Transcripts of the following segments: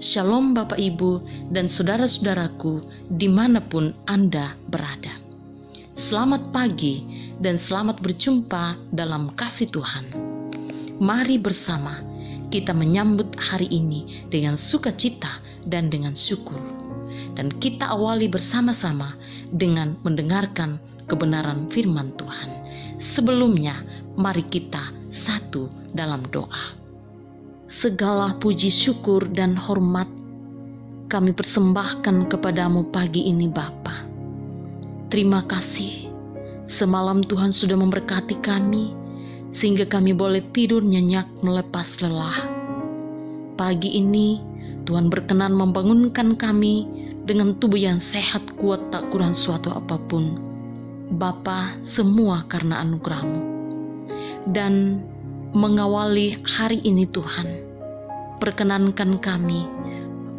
Shalom Bapak Ibu dan saudara-saudaraku dimanapun Anda berada. Selamat pagi dan selamat berjumpa dalam kasih Tuhan. Mari bersama kita menyambut hari ini dengan sukacita dan dengan syukur. Dan kita awali bersama-sama dengan mendengarkan kebenaran firman Tuhan. Sebelumnya, mari kita satu dalam doa. Segala puji syukur dan hormat kami persembahkan kepadamu pagi ini Bapa. Terima kasih, semalam Tuhan sudah memberkati kami, sehingga kami boleh tidur nyenyak melepas lelah. Pagi ini Tuhan berkenan membangunkan kami dengan tubuh yang sehat, kuat, tak kurang suatu apapun. Bapa, semua karena anugerah-Mu. Dan mengawali hari ini Tuhan, perkenankan kami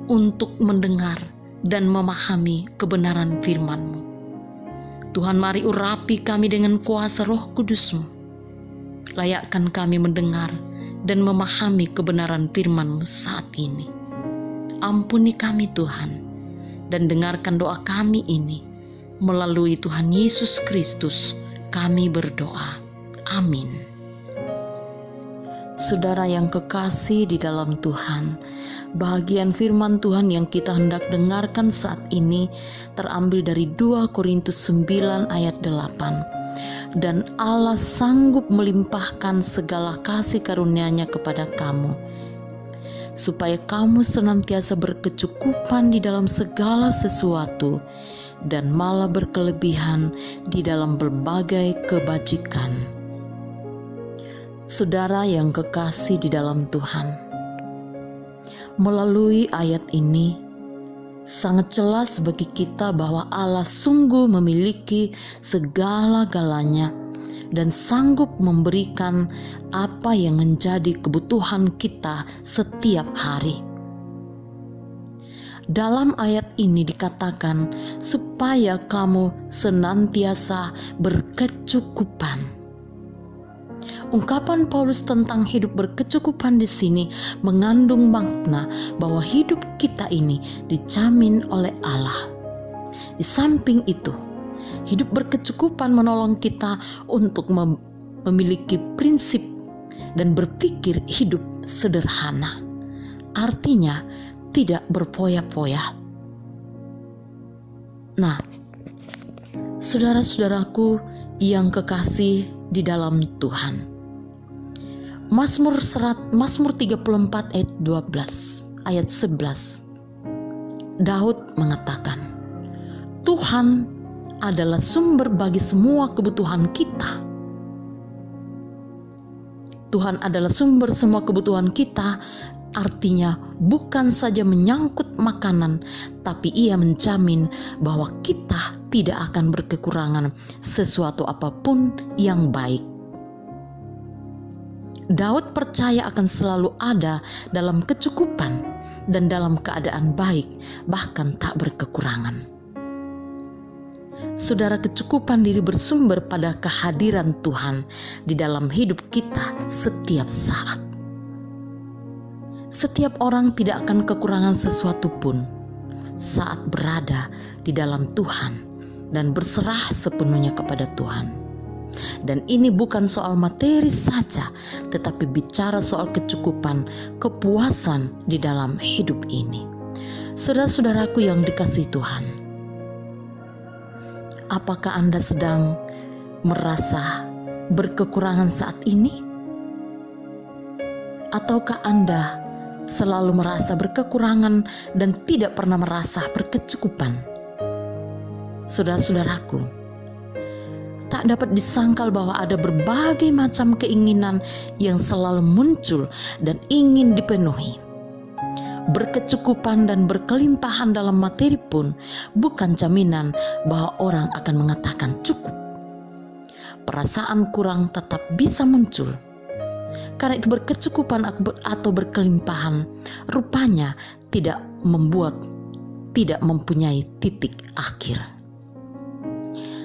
untuk mendengar dan memahami kebenaran firman-Mu. Tuhan, mari urapi kami dengan kuasa Roh Kudus-Mu. Layakkan kami mendengar dan memahami kebenaran firman-Mu saat ini. Ampuni kami Tuhan, dan dengarkan doa kami ini. Melalui Tuhan Yesus Kristus kami berdoa. Amin. Saudara yang kekasih di dalam Tuhan, bagian firman Tuhan yang kita hendak dengarkan saat ini terambil dari 2 Korintus 9 ayat 8. Dan Allah sanggup melimpahkan segala kasih karunia-Nya kepada kamu, supaya kamu senantiasa berkecukupan di dalam segala sesuatu, dan malah berkelebihan di dalam berbagai kebajikan. Saudara yang kekasih di dalam Tuhan, melalui ayat ini sangat jelas bagi kita bahwa Allah sungguh memiliki segala-galanya dan sanggup memberikan apa yang menjadi kebutuhan kita setiap hari. Dalam ayat ini dikatakan supaya kamu senantiasa berkecukupan. Ungkapan Paulus tentang hidup berkecukupan di sini mengandung makna bahwa hidup kita ini dijamin oleh Allah. Di samping itu, hidup berkecukupan menolong kita untuk memiliki prinsip dan berpikir hidup sederhana. Artinya, tidak berfoya-foya. Nah, saudara-saudaraku yang kekasih di dalam Tuhan, Mazmur 34 ayat 12 ayat 11, Daud mengatakan, Tuhan adalah sumber bagi semua kebutuhan kita. Tuhan adalah sumber semua kebutuhan kita, artinya bukan saja menyangkut makanan, tapi Ia menjamin bahwa kita tidak akan berkekurangan sesuatu apapun yang baik. Daud percaya akan selalu ada dalam kecukupan dan dalam keadaan baik, bahkan tak berkekurangan. Saudara, kecukupan diri bersumber pada kehadiran Tuhan di dalam hidup kita setiap saat. Setiap orang tidak akan kekurangan sesuatu pun saat berada di dalam Tuhan dan berserah sepenuhnya kepada Tuhan. Dan ini bukan soal materi saja, tetapi bicara soal kecukupan, kepuasan di dalam hidup ini. Saudara-saudaraku yang dikasihi Tuhan, apakah Anda sedang merasa berkekurangan saat ini? Ataukah Anda selalu merasa berkekurangan dan tidak pernah merasa berkecukupan? Saudara-saudaraku, tak dapat disangkal bahwa ada berbagai macam keinginan yang selalu muncul dan ingin dipenuhi. Berkecukupan dan berkelimpahan dalam materi pun bukan jaminan bahwa orang akan mengatakan cukup. Perasaan kurang tetap bisa muncul. Karena itu berkecukupan atau berkelimpahan rupanya tidak mempunyai titik akhir.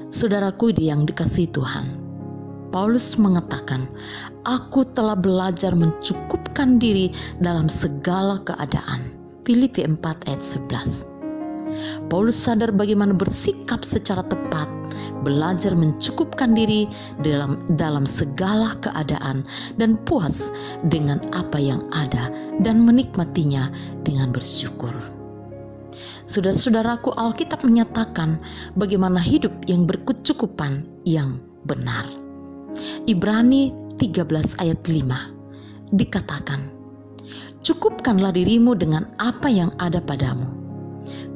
Saudaraku yang dikasihi Tuhan, Paulus mengatakan, "Aku telah belajar mencukupkan diri dalam segala keadaan." Filipi 4 ayat 11. Paulus sadar bagaimana bersikap secara tepat, belajar mencukupkan diri dalam segala keadaan dan puas dengan apa yang ada dan menikmatinya dengan bersyukur. Saudara-saudaraku, Alkitab menyatakan bagaimana hidup yang berkecukupan yang benar. Ibrani 13 ayat 5 dikatakan, "Cukupkanlah dirimu dengan apa yang ada padamu.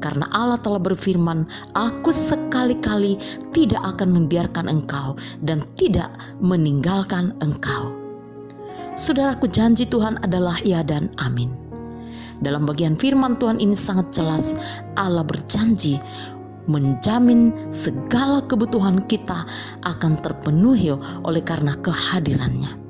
Karena Allah telah berfirman, Aku sekali-kali tidak akan membiarkan engkau dan tidak meninggalkan engkau." Saudaraku, janji Tuhan adalah ya dan amin. Dalam bagian firman Tuhan ini sangat jelas, Allah berjanji menjamin segala kebutuhan kita akan terpenuhi oleh karena kehadirannya.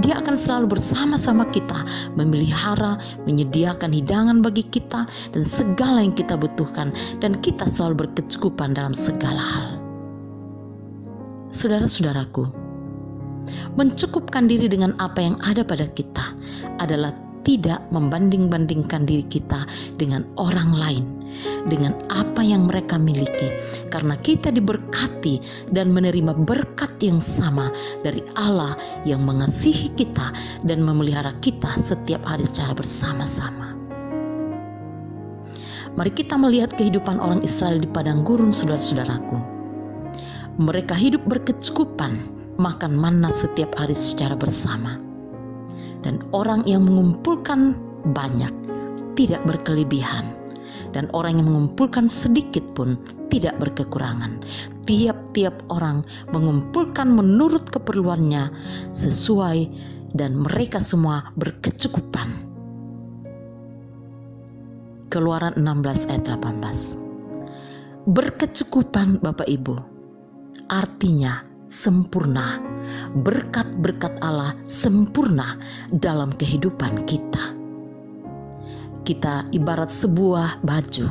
Dia akan selalu bersama-sama kita, memelihara, menyediakan hidangan bagi kita dan segala yang kita butuhkan, dan kita selalu berkecukupan dalam segala hal. Saudara-saudaraku, mencukupkan diri dengan apa yang ada pada kita adalah tidak membanding-bandingkan diri kita dengan orang lain, dengan apa yang mereka miliki, karena kita diberkati dan menerima berkat yang sama dari Allah yang mengasihi kita dan memelihara kita setiap hari secara bersama-sama. Mari kita melihat kehidupan orang Israel di padang gurun, saudara-saudaraku. Mereka hidup berkecukupan, makan manna setiap hari secara bersama. Dan orang yang mengumpulkan banyak tidak berkelebihan, dan orang yang mengumpulkan sedikit pun tidak berkekurangan. Tiap-tiap orang mengumpulkan menurut keperluannya sesuai, dan mereka semua berkecukupan. Keluaran 16 ayat 18. Berkecukupan, Bapak Ibu, artinya sempurna. Berkat-berkat Allah sempurna dalam kehidupan kita. Kita ibarat sebuah baju.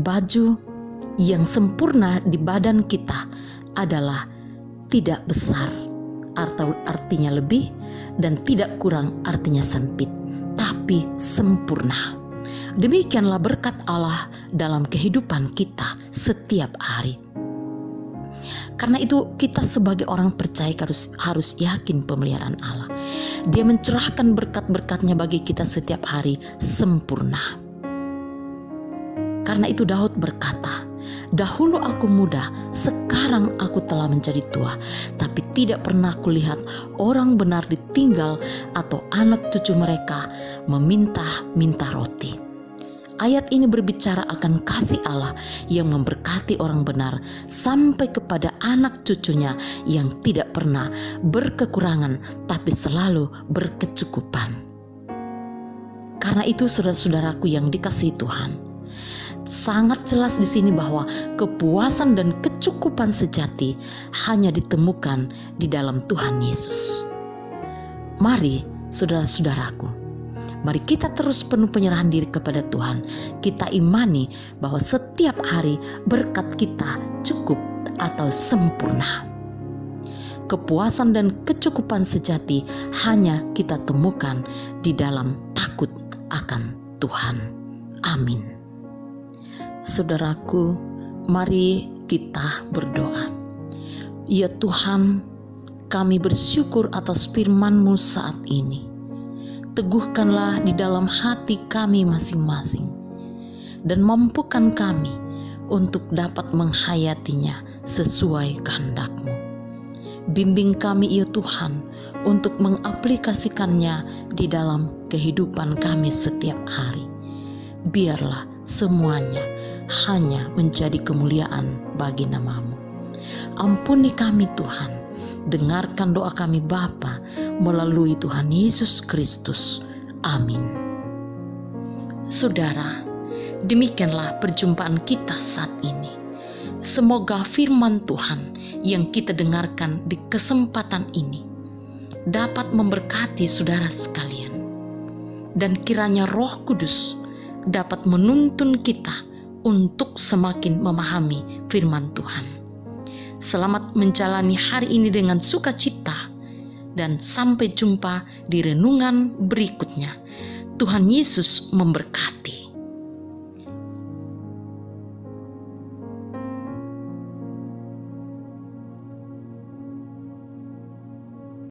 Baju yang sempurna di badan kita adalah tidak besar, atau artinya lebih, dan tidak kurang, artinya sempit, tapi sempurna. Demikianlah berkat Allah dalam kehidupan kita setiap hari. Karena itu kita sebagai orang percaya harus yakin pemeliharaan Allah. Dia mencurahkan berkat-berkatnya bagi kita setiap hari sempurna. Karena itu Daud berkata, "Dahulu aku muda, sekarang aku telah menjadi tua, tapi tidak pernah kulihat orang benar ditinggal atau anak cucu mereka meminta-minta roti." Ayat ini berbicara akan kasih Allah yang memberkati orang benar sampai kepada anak cucunya yang tidak pernah berkekurangan tapi selalu berkecukupan. Karena itu saudara-saudaraku yang dikasihi Tuhan, sangat jelas di sini bahwa kepuasan dan kecukupan sejati hanya ditemukan di dalam Tuhan Yesus. Mari saudara-saudaraku, mari kita terus penuh penyerahan diri kepada Tuhan. Kita imani bahwa setiap hari berkat kita cukup atau sempurna. Kepuasan dan kecukupan sejati hanya kita temukan di dalam takut akan Tuhan. Amin. Saudaraku, mari kita berdoa. Ya Tuhan, kami bersyukur atas firman-Mu saat ini. Teguhkanlah di dalam hati kami masing-masing, dan mampukan kami untuk dapat menghayatinya sesuai kehendak-Mu. Bimbing kami ya Tuhan untuk mengaplikasikannya di dalam kehidupan kami setiap hari. Biarlah semuanya hanya menjadi kemuliaan bagi nama-Mu. Ampuni kami Tuhan. Dengarkan doa kami Bapa melalui Tuhan Yesus Kristus. Amin. Saudara, demikianlah perjumpaan kita saat ini. Semoga firman Tuhan yang kita dengarkan di kesempatan ini dapat memberkati saudara sekalian. Dan kiranya Roh Kudus dapat menuntun kita untuk semakin memahami firman Tuhan. Selamat menjalani hari ini dengan sukacita, dan sampai jumpa di renungan berikutnya. Tuhan Yesus memberkati.